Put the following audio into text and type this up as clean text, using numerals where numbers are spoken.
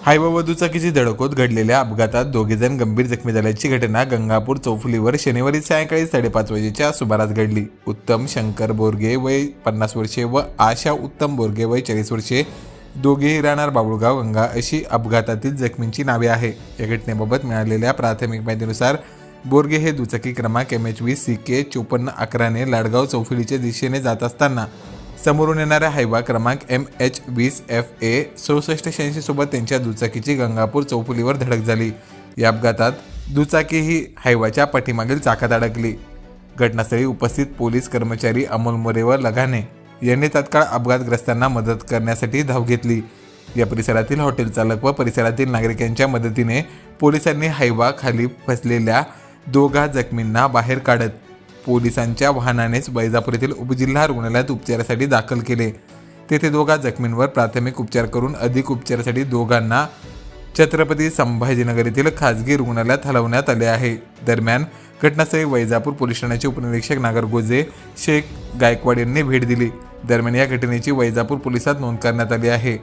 Hyva व दुचाकीची धडक होत घडलेल्या अपघातात दोघेजण गंभीर जखमी झाल्याची घटना गंगापूर चौफुलीवर शनिवारी सायंकाळी 5:30 वाजेच्या सुमारास घडली। उत्तम शंकर बोरगे वय 50 वर्षे व आशा उत्तम बोरगे वय 40 वर्षे दोघेही राहणार बाबुळगाव गंगा अशी अपघातातील जखमींची नावे आहे। या घटनेबाबत मिळालेल्या प्राथमिक माहितीनुसार बोरगे हे दुचाकी क्रमांक MH20 CK 5411ने लाडगाव चौफुलीच्या दिशेने जात असताना समोरून येणाऱ्या हायवा क्रमांक MH20 FA 6686 सोबत त्यांच्या दुचाकीची गंगापूर चौफुलीवर धडक झाली। या अपघातात दुचाकी ही हायवाच्या पाठीमागील चाकात अडकली। घटनास्थळी उपस्थित पोलीस कर्मचारी अमोल मोरे व लगाने यांनी तत्काळ अपघातग्रस्तांना मदत करण्यासाठी धाव घेतली। या परिसरातील हॉटेल चालक व परिसरातील नागरिकांच्या मदतीने पोलिसांनी हायवा खाली फसलेल्या दोघा जखमींना बाहेर काढत पोलिसांच्या वाहनानेच वैजापूर येथील उपजिल्हा रुग्णालयात उपचारासाठी दाखल केले। तेथे दोघा जखमींवर प्राथमिक उपचार करून अधिक उपचारासाठी दोघांना छत्रपती संभाजीनगर येथील खाजगी रुग्णालयात हलवण्यात आले आहे। दरम्यान घटनास्थळी वैजापूर पोलीस ठाण्याचे उपनिरीक्षक नागरगोजे शेख गायकवाड यांनी भेट दिली। दरम्यान या घटनेची वैजापूर पोलिसात नोंद करण्यात आली आहे।